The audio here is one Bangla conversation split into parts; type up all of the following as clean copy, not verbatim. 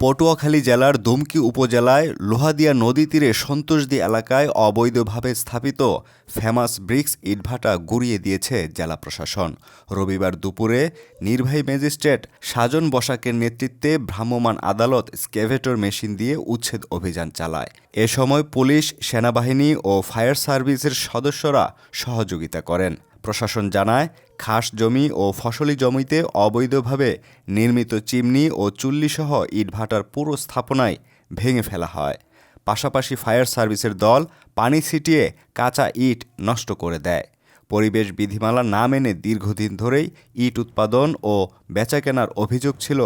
পটুয়াখালী জেলার দুমকি উপজেলায় লোহাদিয়া নদী তীরে সন্তোষদী এলাকায় অবৈধভাবে স্থাপিত ফেমাস ব্রিক্স ইটভাটা গুঁড়িয়ে দিয়েছে জেলা প্রশাসন। রবিবার দুপুরে নির্বাহী ম্যাজিস্ট্রেট সাজন বসাকের নেতৃত্বে ভ্রাম্যমাণ আদালত স্ক্যাভেটর মেশিন দিয়ে উচ্ছেদ অভিযান চালায়। এ সময় পুলিশ, সেনাবাহিনী ও ফায়ার সার্ভিসের সদস্যরা সহযোগিতা করেন। প্রশাসন জানায়, খাস জমি ও ফসলি জমিতে অবৈধভাবে নির্মিত চিমনি ও চুল্লিসহ ইটভাটার পুরো স্থাপনাই ভেঙে ফেলা হয়। পাশাপাশি ফায়ার সার্ভিসের দল পানি ছিটিয়ে কাঁচা ইট নষ্ট করে দেয়। পরিবেশ বিধিমালা না মেনে দীর্ঘদিন ধরেই ইট উৎপাদন ও বেচাকেনার অভিযোগ ছিল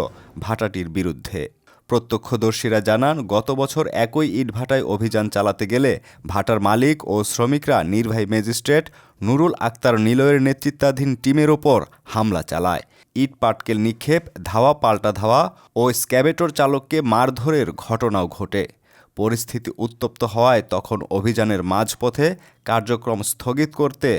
ভাটাটির বিরুদ্ধে। প্রত্যক্ষদর্শীরা জানান, গত বছর একই ইটভাটায় অভিযান চালাতে গেলে ভাটার মালিক ও শ্রমিকরা নির্বাহী ম্যাজিস্ট্রেট নুরুল আক্তার নিলয়ের নেতৃত্বাধীন টিমের ওপর হামলা চালায়। ইট পাটকেল নিক্ষেপ, ধাওয়া পাল্টা ধাওয়া ও স্ক্যাভেটর চালককে মারধরের ঘটনাও ঘটে। পরিস্থিতি উত্তপ্ত হওয়ায় তখন অভিযানের মাঝপথে কার্যক্রম স্থগিত করতে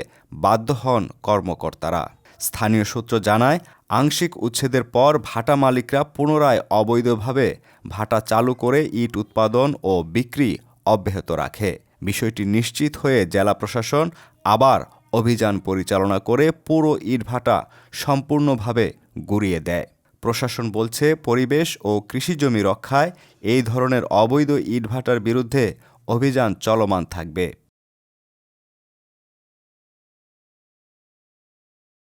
বাধ্য হন কর্মকর্তারা। স্থানীয় সূত্র জানায়, আংশিক উচ্ছেদের পর ভাটা মালিকরা পুনরায় অবৈধভাবে ভাটা চালু করে ইট উৎপাদন ও বিক্রি অব্যাহত রাখে। বিষয়টি নিশ্চিত হয়ে জেলা প্রশাসন আবার অভিযান পরিচালনা করে পুরো ইটভাটা সম্পূর্ণভাবে গুঁড়িয়ে দেয়। প্রশাসন বলছে, পরিবেশ ও কৃষিজমি রক্ষায় এই ধরনের অবৈধ ইটভাটার বিরুদ্ধে অভিযান চলমান থাকবে।